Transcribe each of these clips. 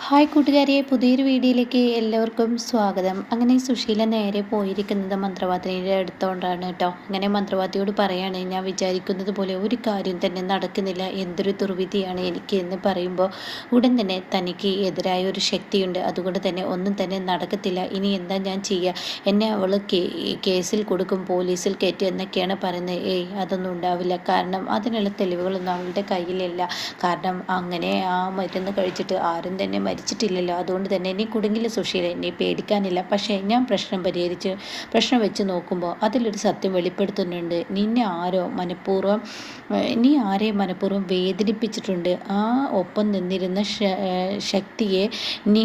Hi കൂട്ടുകാരെ, പുതിയൊരു വീഡിയോയിലേക്ക് എല്ലാവർക്കും സ്വാഗതം. അങ്ങനെ സുശീല നേരെ പോയിരിക്കുന്നത് മന്ത്രവാദിനിയുടെ അടുത്തോണ്ടാണ് കേട്ടോ. അങ്ങനെ മന്ത്രവാദിയോട് പറയാണ്, ഞാൻ വിചാരിക്കുന്നത് പോലെ ഒരു കാര്യം തന്നെ നടക്കുന്നില്ല, എന്തൊരു ദുർവിധിയാണ് എനിക്ക് എന്ന് പറയുമ്പോൾ ഉടൻ തന്നെ തനിക്ക് എതിരായ ഒരു ശക്തിയുണ്ട്, അതുകൊണ്ട് തന്നെ ഒന്നും തന്നെ നടക്കത്തില്ല. ഇനി എന്താ ഞാൻ ചെയ്യുക? എന്നെ അവൾ കേസിൽ കൊടുക്കും, പോലീസിൽ കയറ്റി എന്നൊക്കെയാണ് പറയുന്നത്. അതൊന്നും ഉണ്ടാവില്ല, കാരണം അതിനുള്ള തെളിവുകളൊന്നും അവളുടെ കയ്യിലില്ല. കാരണം അങ്ങനെ ആ മരുന്ന് കഴിച്ചിട്ട് ആരും തന്നെ മരിച്ചിട്ടില്ലല്ലോ. അതുകൊണ്ട് തന്നെ നീ കുടുങ്ങില്ല സുശീല, നീ പേടിക്കാനില്ല. പക്ഷേ ഞാൻ പ്രശ്നം വെച്ച് നോക്കുമ്പോൾ അതിലൊരു സത്യം വെളിപ്പെടുത്തുന്നുണ്ട്. നീ ആരെ മനഃപൂർവ്വം വേദനിപ്പിച്ചിട്ടുണ്ട്. ആ ഒപ്പം നിന്നിരുന്ന ശക്തിയെ നീ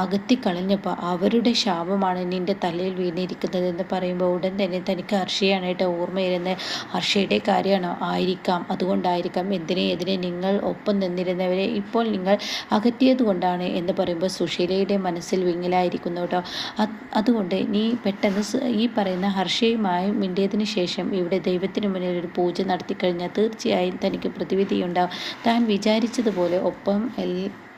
അകത്തി കളഞ്ഞപ്പോൾ അവരുടെ ശാപമാണ് നിൻ്റെ തലയിൽ വീണിരിക്കുന്നത് എന്ന് പറയുമ്പോൾ ഉടൻ തന്നെ തനിക്ക് ഹർഷയാണ് കേട്ടോ ഓർമ്മ വരുന്നത്. ഹർഷയുടെ കാര്യമാണോ? ആയിരിക്കാം, അതുകൊണ്ടായിരിക്കാം എതിരെ നിങ്ങൾ ഒപ്പം നിന്നിരുന്നവരെ ഇപ്പോൾ നിങ്ങൾ അകറ്റിയത് കൊണ്ടാണ് എന്ന് പറയുമ്പോൾ സുശീലയുടെ മനസ്സിൽ വിങ്ങലായിരിക്കുന്നു കേട്ടോ. അതുകൊണ്ട് നീ പെട്ടെന്ന് ഈ പറയുന്ന ഹർഷയുമായി മിണ്ടിയതിന് ശേഷം ഇവിടെ ദൈവത്തിന് മുന്നിൽ ഒരു പൂജ നടത്തിക്കഴിഞ്ഞാൽ തീർച്ചയായും തനിക്ക് പ്രതിവിധിയുണ്ടാവും. താൻ വിചാരിച്ചതുപോലെ ഒപ്പം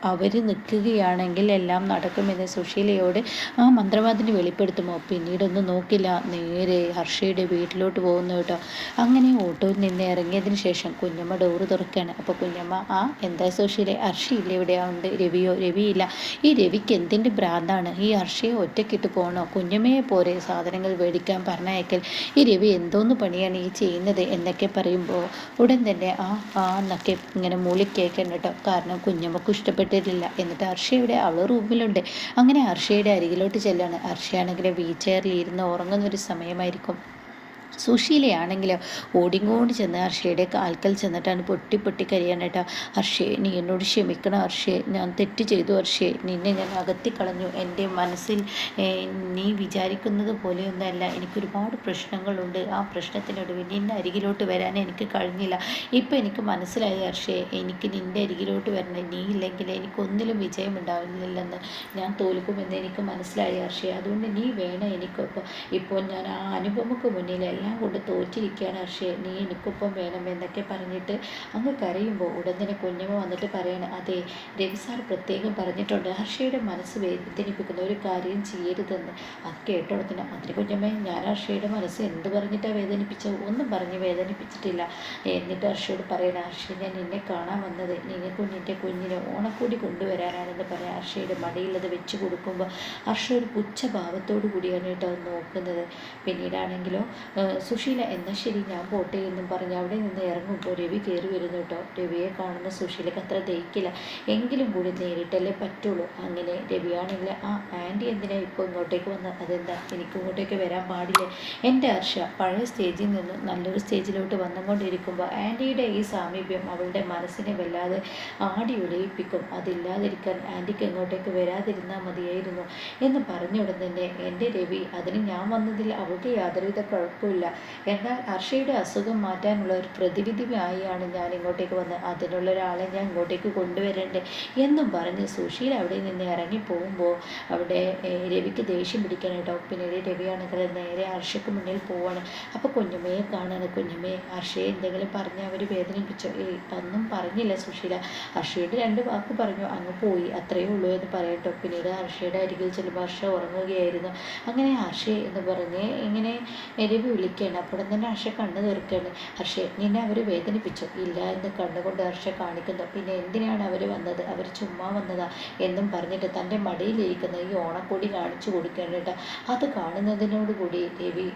അവർ നിൽക്കുകയാണെങ്കിൽ എല്ലാം നടക്കുമെന്ന് സുശീലയോട് ആ മന്ത്രവാദിനി വെളിപ്പെടുത്തുമോ. പിന്നീടൊന്നും നോക്കില്ല, നേരെ ഹർഷയുടെ വീട്ടിലോട്ട് പോകുന്നു കേട്ടോ. അങ്ങനെ ഓട്ടോയിൽ നിന്ന് ഇറങ്ങിയതിന് ശേഷം കുഞ്ഞമ്മ ഡോറ് തുറക്കുകയാണ്. അപ്പോൾ കുഞ്ഞമ്മ, എന്താ സുശീല, ഹർഷയില്ല ഇവിടെ ഉണ്ട്? രവിയില്ല. ഈ രവിക്ക് എന്തിൻ്റെ ഭ്രാന്താണ്? ഈ ഹർഷയെ ഒറ്റയ്ക്കിട്ട് പോകണോ? കുഞ്ഞമ്മയെ പോരെ സാധനങ്ങൾ മേടിക്കാൻ പറഞ്ഞയക്കൽ. ഈ രവി എന്തോന്ന് പണിയാണ് ഈ ചെയ്യുന്നത് എന്നൊക്കെ പറയുമ്പോൾ ഉടൻ തന്നെ എന്നൊക്കെ ഇങ്ങനെ മൂളിക്കേൾക്കണം കേട്ടോ. കാരണം കുഞ്ഞമ്മക്ക് ഇഷ്ടപ്പെട്ടില്ല. എന്നിട്ട് ഹർഷയുടെ അവൾ റൂമിലുണ്ട്. അങ്ങനെ ഹർഷയുടെ അരികിലോട്ട് ചെല്ലാണ്. ഹർഷയാണെങ്കിൽ വീൽ ചെയറിൽ ഇരുന്ന് ഉറങ്ങുന്നൊരു സമയമായിരിക്കും. സുശീലയാണെങ്കിലോ ഓടിങ്ങോണ്ട് ചെന്ന് ഹർഷയുടെ കാൽക്കൽ ചെന്നിട്ടാണ് പൊട്ടി കരിയാണ് കേട്ടോ. ഹർഷേ, നീ എന്നോട് ക്ഷമിക്കണം ഹർഷേ, ഞാൻ തെറ്റ് ചെയ്തു ഹർഷേ, നിന്നെ ഞാൻ അകത്തിക്കളഞ്ഞു. എൻ്റെ മനസ്സിൽ നീ വിചാരിക്കുന്നത് പോലെയൊന്നുമല്ല, എനിക്കൊരുപാട് പ്രശ്നങ്ങളുണ്ട്. ആ പ്രശ്നത്തിനൊടുവിൽ നിൻ്റെ അരികിലോട്ട് വരാൻ എനിക്ക് കഴിഞ്ഞില്ല. ഇപ്പം എനിക്ക് മനസ്സിലായി ഹർഷേ, എനിക്ക് നിൻ്റെ അരികിലോട്ട് വരണം. നീ ഇല്ലെങ്കിൽ എനിക്കൊന്നിലും വിജയമുണ്ടാവില്ലെന്ന്, ഞാൻ തോൽക്കുമെന്ന് എനിക്ക് മനസ്സിലായി ഹർഷേ. അതുകൊണ്ട് നീ വേണം എനിക്കൊപ്പം. ഇപ്പോൾ ഞാൻ ആ അനുപമക്ക് മുന്നിൽ എല്ലാം കൊണ്ട് തോറ്റിരിക്കുകയാണ് ഹർഷേ, നീ എനിക്കൊപ്പം വേണം എന്നൊക്കെ പറഞ്ഞിട്ട് അങ്ങ് കരയുമ്പോൾ ഉടൻ തന്നെ കുഞ്ഞമ്മ വന്നിട്ട് പറയാണ്, അതെ, രവി സാർ പ്രത്യേകം പറഞ്ഞിട്ടുണ്ട് ഹർഷയുടെ മനസ്സ് വേദനിപ്പിക്കുന്ന ഒരു കാര്യം ചെയ്യരുതെന്ന്. അത് കേട്ടോടത്തിന്, അതിന് കുഞ്ഞമ്മ, ഞാൻ ഹർഷയുടെ മനസ്സ് എന്ത് പറഞ്ഞിട്ടാണ് വേദനിപ്പിച്ചത്? ഒന്നും പറഞ്ഞ് വേദനിപ്പിച്ചിട്ടില്ല. എന്നിട്ട് ഹർഷയോട് പറയണ, ഹർഷ, ഞാൻ നിന്നെ കാണാൻ വന്നത് നിന്റെ കുഞ്ഞിനെ ഓണക്കൂടി കൊണ്ടുവരാനാണെന്ന് പറയാം. ഹർഷയുടെ മടിയിലത് വെച്ച് കൊടുക്കുമ്പോൾ ഹർഷ ഒരു പുച്ഛഭാവത്തോടു കൂടിയാണ് കേട്ടോ നോക്കുന്നത്. പിന്നീടാണെങ്കിലോ സുശീല, എന്നാൽ ശരി ഞാൻ പോട്ടെ എന്നും പറഞ്ഞ് അവിടെ നിന്ന് ഇറങ്ങുമ്പോൾ രവി കയറി വരുന്നു കേട്ടോ. രവിയെ കാണുന്ന സുശീലക്ക് അത്ര ദഹിക്കില്ല, എങ്കിലും കൂടി നേരിട്ടല്ലേ പറ്റുള്ളൂ. അങ്ങനെ രവിയാണെങ്കിൽ, ആൻറ്റി എന്തിനാ ഇപ്പോൾ ഇങ്ങോട്ടേക്ക് വന്നത്? അതെന്താ, എനിക്ക് ഇങ്ങോട്ടേക്ക് വരാൻ പാടില്ലേ? എൻ്റെ ഹർഷ പഴയ സ്റ്റേജിൽ നിന്ന് നല്ലൊരു സ്റ്റേജിലോട്ട് വന്നുകൊണ്ടിരിക്കുമ്പോൾ ആൻറ്റിയുടെ ഈ സാമീപ്യം അവളുടെ മനസ്സിനെ വല്ലാതെ ആടി ഉലയിപ്പിക്കും. അതില്ലാതിരിക്കാൻ ആൻറ്റിക്ക് ഇങ്ങോട്ടേക്ക് വരാതിരുന്നാൽ മതിയായിരുന്നു എന്ന് പറഞ്ഞ ഉടൻ തന്നെ, എൻ്റെ രവി, അതിന് ഞാൻ വന്നതിൽ അവൾക്ക് യാതൊരുവിധ കുഴപ്പമില്ല. എന്നാൽ ഹർഷയുടെ അസുഖം മാറ്റാനുള്ള ഒരു പ്രതിവിധിയായാണ് ഞാൻ ഇങ്ങോട്ടേക്ക് വന്നത്. അതിനുള്ള ഒരാളെ ഞാൻ ഇങ്ങോട്ടേക്ക് കൊണ്ടുവരണ്ടേ എന്നും പറഞ്ഞ് സുശീല അവിടെ നിന്ന് ഇറങ്ങി പോകുമ്പോൾ അവിടെ രവിക്ക് ദേഷ്യം പിടിക്കണം കേട്ടോ. പിന്നീട് രവിയാണെങ്കിൽ നേരെ ഹർഷയ്ക്ക് മുന്നിൽ പോവാണ്. അപ്പോൾ കുഞ്ഞമ്മയെ കാണാണ്. കുഞ്ഞമ്മയെ, ഹർഷയെ എന്തെങ്കിലും പറഞ്ഞ് അവർ വേദനിപ്പിച്ചോ? ഒന്നും പറഞ്ഞില്ല സുശീല, ഹർഷയുടെ 2 വാക്ക് പറഞ്ഞു, അങ്ങ് പോയി, അത്രയേ ഉള്ളൂ എന്ന് പറയട്ടോ. പിന്നീട് ഹർഷയുടെ അരികിൽ ചെല്ലുമ്പോൾ ഹർഷ ഉറങ്ങുകയായിരുന്നു. അങ്ങനെ ഹർഷയെ എന്ന് പറഞ്ഞ് ഇങ്ങനെ രവി വിളിക്കുകയാണ്. അപ്പോൾ തന്നെ ഹർഷ കണ്ണ് തീർക്കുകയാണ്. ഹർഷയെ, നിന്നെ അവർ വേദനിപ്പിച്ചോ? ഇല്ല എന്ന് കണ്ണുകൊണ്ട് ഹർഷ കാണിക്കുന്നു. പിന്നെ എന്തിനാണ് അവർ വന്നത്? അവർ ചുമ്മാ വന്നതാ എന്നും പറഞ്ഞിട്ട് തൻ്റെ മടിയിലിരിക്കുന്ന ഈ ഓണക്കൊടി കാണിച്ചു കൊടുക്കുകയാണ് കേട്ടോ. അത് കാണുന്നതിനോടുകൂടി രവി,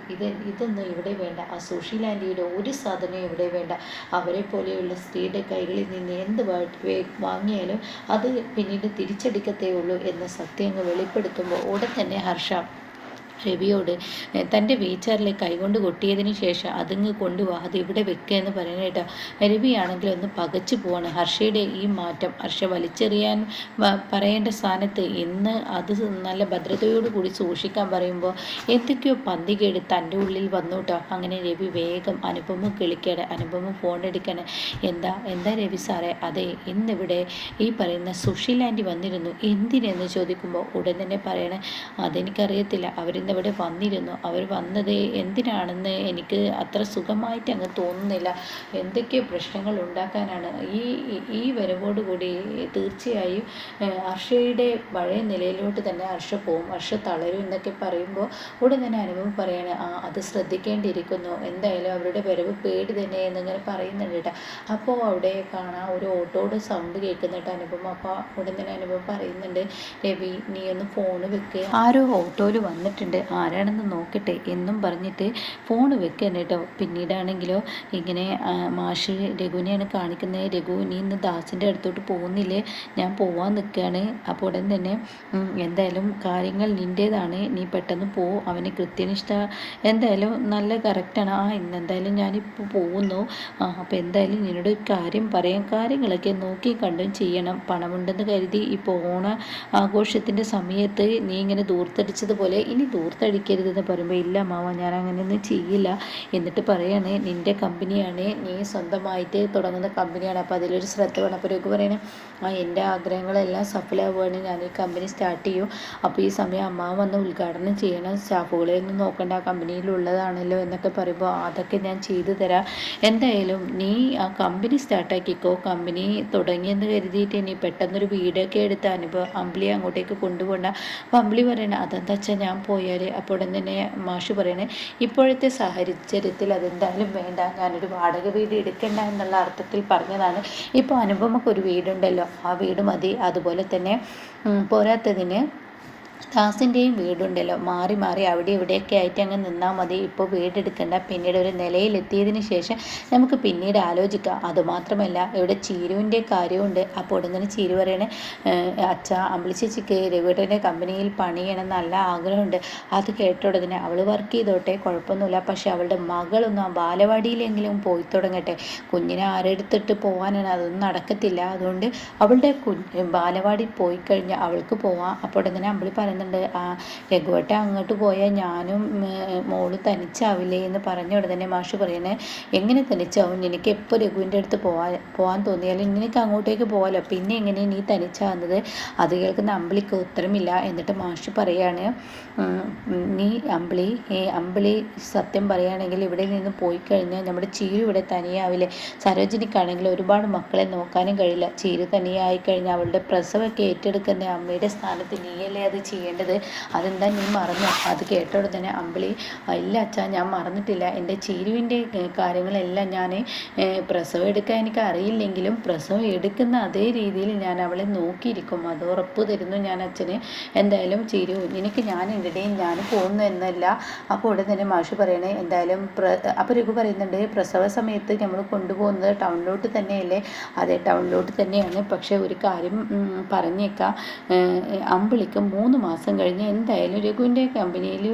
ഇതൊന്നും ഇവിടെ വേണ്ട, ആ സുശീല ആൻറ്റിയുടെ ഒരു സാധനവും ഇവിടെ വേണ്ട. അവരെ പോലെയുള്ള സ്ത്രീയുടെ കൈകളിൽ നിന്ന് എന്ത് വാങ്ങിയാലും അത് പിന്നീട് തിരിച്ചടിക്കത്തേ ഉള്ളൂ എന്ന സത്യങ്ങൾ വെളിപ്പെടുത്തുമ്പോൾ ഉടൻ തന്നെ ഹർഷ രവിയോട് തൻ്റെ വീൽചെയറിലേക്ക് കൈകൊണ്ട് കൊട്ടിയതിന് ശേഷം അതിങ്ങ് കൊണ്ടുപോവാ, അത് ഇവിടെ വെക്കുക എന്ന് പറയുന്നത് കേട്ടോ. രവിയാണെങ്കിൽ ഒന്ന് പകച്ചു പോവാണ്. ഹർഷയുടെ ഈ മാറ്റം, ഹർഷ വലിച്ചെറിയാൻ പറയേണ്ട സ്ഥാനത്ത് ഇന്ന് അത് നല്ല ഭദ്രതയോട് കൂടി സൂക്ഷിക്കാൻ പറയുമ്പോൾ എന്തൊക്കെയോ പന്തികേട് തൻ്റെ ഉള്ളിൽ വന്നു കേട്ടോ. അങ്ങനെ രവി വേഗം അനുപമ കിളിക്കാണ്. അനുപമ ഫോൺ എടുക്കാണ്. എന്താ രവി സാറേ? അതെ, ഇന്നിവിടെ ഈ പറയുന്ന സുശീല ആൻറ്റി വന്നിരുന്നു. എന്തിനെന്ന് ചോദിക്കുമ്പോൾ ഉടൻ തന്നെ പറയണേ, അതെനിക്കറിയത്തില്ല, അവർ ഇന്ന് ഇവിടെ വന്നിരുന്നു. അവർ വന്നത് എന്തിനാണെന്ന് എനിക്ക് അത്ര സുഖമായിട്ട് അങ്ങ് തോന്നുന്നില്ല. എന്തൊക്കെയോ പ്രശ്നങ്ങൾ ഉണ്ടാക്കാനാണ്. ഈ വരവോടുകൂടി തീർച്ചയായും ഹർഷയുടെ പഴയ നിലയിലോട്ട് തന്നെ ഹർഷ പോവും, ഹർഷ തളരും എന്നൊക്കെ പറയുമ്പോൾ ഉടൻ തന്നെ അനുഭവം പറയാണ്, അത് ശ്രദ്ധിക്കേണ്ടിയിരിക്കുന്നു, എന്തായാലും അവരുടെ വരവ് പേടി തന്നെ എന്നിങ്ങനെ പറയുന്നുണ്ട് കേട്ടോ. അപ്പോൾ അവിടെ കാണാം ഒരു ഓട്ടോയുടെ സൗണ്ട് കേൾക്കുന്നുണ്ട് അനുഭവം. അപ്പോൾ ഉടൻ തന്നെ അനുഭവം പറയുന്നുണ്ട്, രവി നീ ഒന്ന് ഫോണ് വെക്ക്, ആരോ ഓട്ടോയിൽ വന്നിട്ടുണ്ട്, ആരാണെന്ന് നോക്കട്ടെ എന്നും പറഞ്ഞിട്ട് ഫോൺ വെക്കാൻ കേട്ടോ. പിന്നീടാണെങ്കിലോ ഇങ്ങനെ മാഷ് രഘുവിനെയാണ് കാണിക്കുന്നത്. രഘു നീ ഇന്ന് ദാസിൻ്റെ അടുത്തോട്ട് പോകുന്നില്ലേ? ഞാൻ പോവാൻ നിൽക്കുകയാണ്. അപ്പോൾ ഉടൻ തന്നെ എന്തായാലും കാര്യങ്ങൾ നിൻ്റേതാണ്, നീ പെട്ടെന്ന് പോ, അവന് കൃത്യനിഷ്ഠ എന്തായാലും നല്ല കറക്റ്റാണ്. ഇന്നെന്തായാലും ഞാനിപ്പോൾ പോകുന്നു. അപ്പോൾ എന്തായാലും നിന്നോട് ഒരു കാര്യം പറയാം, കാര്യങ്ങളൊക്കെ നോക്കി കണ്ടും ചെയ്യണം. പണമുണ്ടെന്ന് കരുതി ഇപ്പോൾ ഓണ ആഘോഷത്തിൻ്റെ സമയത്ത് നീ ഇങ്ങനെ ദൂർത്തടിച്ചതുപോലെ ഇനി ദൂർത്തടിക്കരുതെന്ന് പറയുമ്പോൾ, ഇല്ല മാവ ഞാൻ അങ്ങനെയൊന്നും ചെയ്യില്ല. എന്നിട്ട് പറയാണ് നിൻ്റെ കമ്പനിയാണ്, നീ സ്വന്തമായിട്ട് തുടങ്ങുന്ന കമ്പനിയാണ്, അപ്പോൾ അതിലൊരു ശ്രദ്ധ വേണം. അപ്പോൾ രഘു പറയണേ, എൻ്റെ ആഗ്രഹങ്ങളെല്ലാം സഫലമാവുകയാണ്, ഞാൻ ഈ കമ്പനി സ്റ്റാർട്ട് ചെയ്യും. അപ്പോൾ ഈ സമയം അമ്മാവൻ വന്ന് ഉദ്ഘാടനം ചെയ്യണം, സ്റ്റാഫുകളെ ഒന്നും നോക്കേണ്ട, ആ കമ്പനിയിലുള്ളതാണല്ലോ എന്നൊക്കെ പറയുമ്പോൾ അതൊക്കെ ഞാൻ ചെയ്തു തരാം. എന്തായാലും നീ ആ കമ്പനി സ്റ്റാർട്ടാക്കിക്കോ, കമ്പനി തുടങ്ങിയെന്ന് കരുതിയിട്ട് നീ പെട്ടെന്നൊരു വീടൊക്കെ എടുത്ത് അമ്പിളിയെ അങ്ങോട്ടേക്ക് കൊണ്ടുപോകണ്ട. അപ്പോൾ അമ്പിളി പറയണേ, അതെന്താ വെച്ചാൽ ഞാൻ പോയാൽ. അപ്പോൾ ഉടൻ തന്നെ മാഷ് പറയണേ, ഇപ്പോഴത്തെ സാഹചര്യത്തിൽ അതെന്തായാലും വേണ്ട, ഞാനൊരു വാടക വീട് എടുക്കണ്ട എന്നുള്ള അർത്ഥത്തിൽ പറഞ്ഞതാണ്. ഇപ്പോൾ അനുപമക്ക് ഒരു വീടുണ്ടല്ലോ, ആ വീട് മതി. അതുപോലെ തന്നെ പോരാത്തതിന് ദാസിൻ്റെയും വീടുണ്ടല്ലോ, മാറി മാറി അവിടെ ഇവിടെയൊക്കെ ആയിട്ട് അങ്ങ് നിന്നാൽ മതി, ഇപ്പോൾ വീടെടുക്കണ്ട, പിന്നീട് ഒരു നിലയിലെത്തിയതിന് ശേഷം നമുക്ക് പിന്നീട് ആലോചിക്കാം. അതുമാത്രമല്ല ഇവിടെ ചീരുവിൻ്റെ കാര്യമുണ്ട്. അപ്പോൾ ഉടനെ ചീരു പറയണേ, അച്ഛ അമ്പിളിച്ചേച്ചിക്ക് രഘുവേട്ടൻ്റെ കമ്പനിയിൽ പണിയണം നല്ല ആഗ്രഹമുണ്ട്. അത് കേട്ട ഉടനെ അവൾ വർക്ക് ചെയ്തോട്ടെ, കുഴപ്പമൊന്നുമില്ല, പക്ഷെ അവളുടെ മകളൊന്നും ആ ബാലവാടിയിലെങ്കിലും പോയി തുടങ്ങട്ടെ. കുഞ്ഞിനെ ആരെടുത്തിട്ട് പോകാനാണ്, അതൊന്നും നടക്കത്തില്ല. അതുകൊണ്ട് അവളുടെ ബാലവാടി പോയി കഴിഞ്ഞാൽ അവൾക്ക് പോവാം. അപ്പോൾ ഉടനെ അമ്പിളി പറയുന്നുണ്ട്, രഘുവേട്ട അങ്ങോട്ട് പോയാൽ ഞാനും മോള് തനിച്ചാവില്ലേ എന്ന് പറഞ്ഞ ഉടനെ മാഷ് പറയണേ, എങ്ങനെ തനിച്ചാവും, നിനക്ക് എപ്പോൾ രഘുവിൻ്റെ അടുത്ത് പോകാൻ തോന്നിയാലും നിനക്ക് അങ്ങോട്ടേക്ക് പോകാമല്ലോ, പിന്നെ എങ്ങനെ നീ തനിച്ചാവുന്നത്? അത് കേൾക്കുന്ന അമ്പിളിക്ക് ഉത്തരമില്ല. എന്നിട്ട് മാഷ് പറയാണ്, നീ അമ്പിളി സത്യം പറയുകയാണെങ്കിൽ ഇവിടെ നിന്ന് പോയി കഴിഞ്ഞാൽ നമ്മുടെ ചീരു ഇവിടെ തനിയാവില്ലേ? സരോജിനിക്കാണെങ്കിൽ ഒരുപാട് മക്കളെ നോക്കാനും കഴിയില്ല. ചീരു തനിയായി കഴിഞ്ഞാൽ അവളുടെ പ്രസവമൊക്കെ ഏറ്റെടുക്കുന്ന അമ്മയുടെ സ്ഥാനത്ത് നീയല്ലേ അത് ചെയ്യേണ്ടത്, അതെന്താ നീ മറന്നോ? അത് കേട്ടോടെ തന്നെ അമ്പിളി, ഇല്ല അച്ഛാ ഞാൻ മറന്നിട്ടില്ല, എൻ്റെ ചീരുവിൻ്റെ കാര്യങ്ങളെല്ലാം ഞാൻ പ്രസവം എടുക്കാൻ എനിക്ക് അറിയില്ലെങ്കിലും പ്രസവം എടുക്കുന്ന അതേ രീതിയിൽ ഞാൻ അവളെ നോക്കിയിരിക്കും, അത് ഉറപ്പ് തരുന്നു ഞാൻ അച്ഛന്. എന്തായാലും ചീരു നിനക്ക് ഞാൻ ഇവിടെയും ഞാൻ പോകുന്നു എന്നല്ല. അപ്പോൾ ഉടനെ തന്നെ മാഷ് പറയണേ, എന്തായാലും അപ്പോൾ രഘു പറയുന്നുണ്ട്, പ്രസവ സമയത്ത് നമ്മൾ കൊണ്ടുപോകുന്നത് ടൗണിലോട്ട് തന്നെയല്ലേ? അതെ ടൗണിലോട്ട് തന്നെയാണ്, പക്ഷേ ഒരു കാര്യം പറഞ്ഞേക്കാം, അമ്പിളിക്ക് 3 മാസം കഴിഞ്ഞ് എന്തായാലും രഘുവിൻ്റെ കമ്പനിയിൽ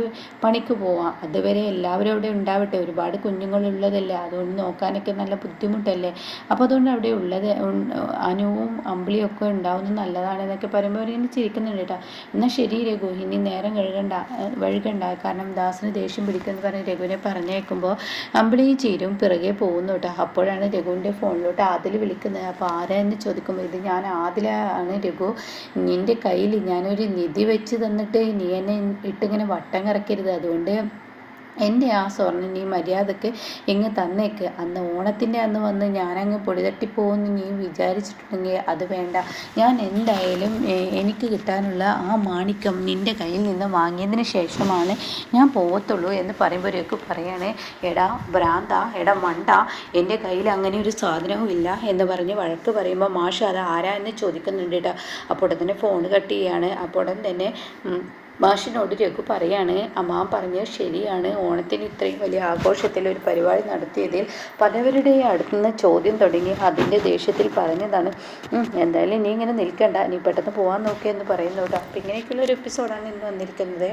പണിക്ക് പോവാം. അതുവരെ എല്ലാവരും അവിടെ ഉണ്ടാവട്ടെ, ഒരുപാട് കുഞ്ഞുങ്ങളുള്ളതല്ലേ, അതുകൊണ്ട് നോക്കാനൊക്കെ നല്ല ബുദ്ധിമുട്ടല്ലേ. അപ്പോൾ അതുകൊണ്ട് അവിടെ ഉള്ളത് അനുവും അമ്പിളിയും ഒക്കെ ഉണ്ടാവുന്നത് നല്ലതാണെന്നൊക്കെ പറയുമ്പോൾ അവരിങ്ങനെ ചിരിക്കുന്നുണ്ട് കേട്ടോ. എന്നാൽ ശരി രഘു, ഇനി നേരം വഴുകണ്ട, കാരണം ദാസിന് ദേഷ്യം പിടിക്കുമെന്ന് പറഞ്ഞ് രഘുവിനെ പറഞ്ഞേക്കുമ്പോൾ അമ്പിളിയും ചീരും പിറകെ പോകുന്നു കേട്ടോ. അപ്പോഴാണ് രഘുവിൻ്റെ ഫോണിലോട്ട് ആദിൽ വിളിക്കുന്നത്. അപ്പോൾ ആരാ എന്ന് ചോദിക്കുമ്പോൾ, ഇത് ഞാൻ ആദിലാണ് രഘു, നിൻ്റെ കയ്യിൽ ഞാനൊരു നിധി വെച്ച് തന്നിട്ട് നീ എന്നെ ഇട്ടിങ്ങനെ വട്ടം കറക്കരുത്, അതുകൊണ്ട് എൻ്റെ ആ സ്വർണ്ണം നീ മര്യാദക്ക് ഇങ്ങ് തന്നേക്ക്. അന്ന് ഓണത്തിൻ്റെ അന്ന് വന്ന് ഞാനങ്ങ് പൊടിതട്ടിപ്പോകുമെന്ന് നീ വിചാരിച്ചിട്ടുണ്ടെങ്കിൽ അത് വേണ്ട. ഞാൻ എന്തായാലും എനിക്ക് കിട്ടാനുള്ള ആ മാണിക്യം നിൻ്റെ കയ്യിൽ നിന്ന് വാങ്ങിയതിന് ശേഷമാണ് ഞാൻ പോകത്തുള്ളൂ എന്ന് പറയുമ്പോഴേക്ക് പറയണേ, എടാ ഭ്രാന്ത, എടാ മണ്ട, എൻ്റെ കയ്യിൽ അങ്ങനെ ഒരു സാധനവും ഇല്ല എന്ന് പറഞ്ഞ് വഴക്ക് പറയുമ്പോൾ മാഷ് അത് ആരാ എന്ന് ചോദിക്കുന്നുണ്ട് കേട്ടോ. അപ്പോൾ ഉടൻ തന്നെ ഫോൺ കട്ട് ചെയ്യാണ്. അപ്പോൾ ഉടൻ തന്നെ മാഷിനോട് രഘു പറയാണ്, അമ്മാവൻ പറഞ്ഞത് ശരിയാണ്, ഓണത്തിന് ഇത്രയും വലിയ ആഘോഷത്തിൽ ഒരു പരിപാടി നടത്തിയതിൽ പലവരുടെ അടുത്തുനിന്ന് ചോദ്യം തുടങ്ങി, അതിൻ്റെ ദേഷ്യത്തിൽ പറഞ്ഞതാണ്. എന്തായാലും നീ ഇങ്ങനെ നിൽക്കണ്ട, നീ പെട്ടെന്ന് പോകാൻ നോക്കിയെന്ന് പറയുന്നു കേട്ടോ. അപ്പം ഇങ്ങനെയൊക്കെയുള്ള ഒരു എപ്പിസോഡാണ് ഇന്ന് വന്നിരിക്കുന്നത്.